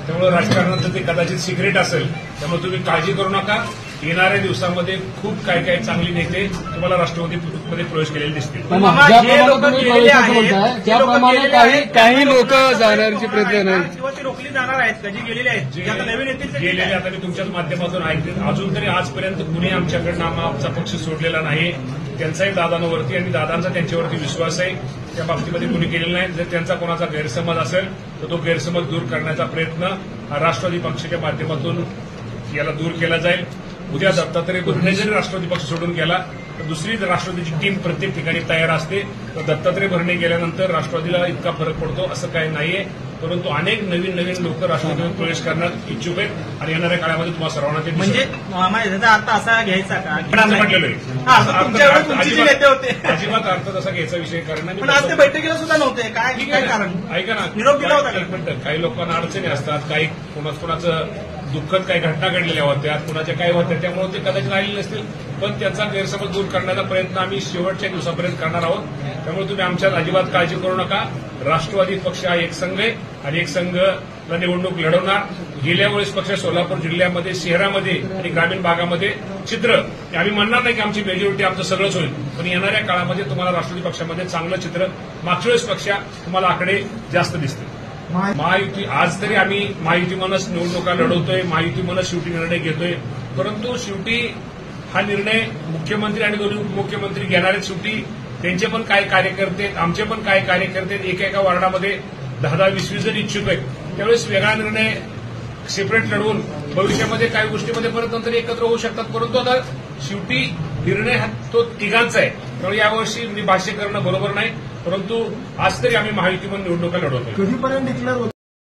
त्यामुळे राजकारणाचं ते कदाचित सिक्रेट असेल. त्यामुळे तुम्ही काळजी करू नका. येणाऱ्या दिवसामध्ये खूप काय काय चांगले नेते तुम्हाला राष्ट्रवादीमध्ये प्रवेश केलेले दिसतील. त्याप्रमाणे काही लोक जाण्याचे प्रयत्न नाही किंवा ते रोखली जाणार आहेत का जी गेलेले आहेत जे आता नवीन येतील गेलेले आता मी तुमच्याच माध्यमातून ऐकते. अजून तरी आजपर्यंत कुणी आमच्याकडनं आमचा पक्ष सोडलेला नाही. त्यांचाही दादांवरती आणि दादांचा त्यांच्यावरती विश्वास आहे. त्या बाबतीमध्ये कुणी केलेलं नाही. जर त्यांचा कोणाचा गैरसमज असेल तर तो गैरसमज दूर करण्याचा प्रयत्न हा राष्ट्रवादी पक्षाच्या माध्यमातून याला दूर केला जाईल. उद्या दत्तात्रय भरणे जरी राष्ट्रवादी पक्ष सोडून गेला तर दुसरी राष्ट्रवादीची टीम प्रत्येक ठिकाणी तयार असते. तर दत्तात्रय भरणे गेल्यानंतर राष्ट्रवादीला इतका फरक पडतो असं काही नाहीये. परंतु अनेक नवीन लोक राष्ट्रवादीमध्ये प्रवेश करण्यात इच्छुक आहेत आणि येणाऱ्या काळामध्ये तुम्हाला सर्वांना ते म्हणजे त्याचा अर्थ असा घ्यायचा का म्हटलेलं आहे. नेते होते अजिबात अर्थ तसा घ्यायचा विषय कारण पण आज ते बैठकीला सुद्धा नव्हते. काय कारण ऐका ना, निरोप दिला होता एक मिनिट. काही लोकांना अडचणी असतात. काही कोणाचं दुःखद काही घटना घडलेल्या होत्या, कुणाच्या काय होत्या, त्यामुळे ते कदाचित राहिलेले नसतील. पण त्याचा गैरसमज दूर करण्याचा प्रयत्न आम्ही शेवटच्या दिवसापर्यंत करणार आहोत. त्यामुळे तुम्ही आमच्यात अजिबात काळजी करू नका. राष्ट्रवादी पक्ष हा एक संघ आहे आणि एक संघला निवडणूक लढवणार. गेल्या वेळेस पक्ष सोलापूर जिल्ह्यामध्ये, शहरामध्ये आणि ग्रामीण भागामध्ये चित्र आम्ही म्हणणार नाही की आमची मेजॉरिटी आमचं सगळंच होईल. पण येणाऱ्या काळामध्ये तुम्हाला राष्ट्रवादी पक्षामध्ये चांगलं चित्र, मागच्या वेळेस पक्षा तुम्हाला आकडे जास्त दिसतील. महायुती आज तरी आम्ही महायुती म्हणूनच निवडणुका लढवतोय, महायुती म्हणूनच शेवटी निर्णय घेतोय. परंतु शेवटी हा निर्णय मुख्यमंत्री आणि दोन्ही उपमुख्यमंत्री घेणार आहेत. शेवटी त्यांचे पण काय कार्यकर्ते, आमचे पण काय कार्यकर्ते एका वार्डामध्ये 10-20 जर इच्छुक आहेत. त्यावेळेस वेगळा निर्णय सेपरेट लढवून भविष्यामध्ये काही गोष्टीमध्ये परत नंतर एकत्र होऊ शकतात. परंतु आता शेवटी निर्णय हा तो तिघांचा आहे. त्यामुळे यावर्षी मी भाष्य करणं बरोबर नाही. परंतु आज तरी आम्ही महायुती म्हणून निवडणुका लढवतोय. कधीपर्यंत डिक्लेअर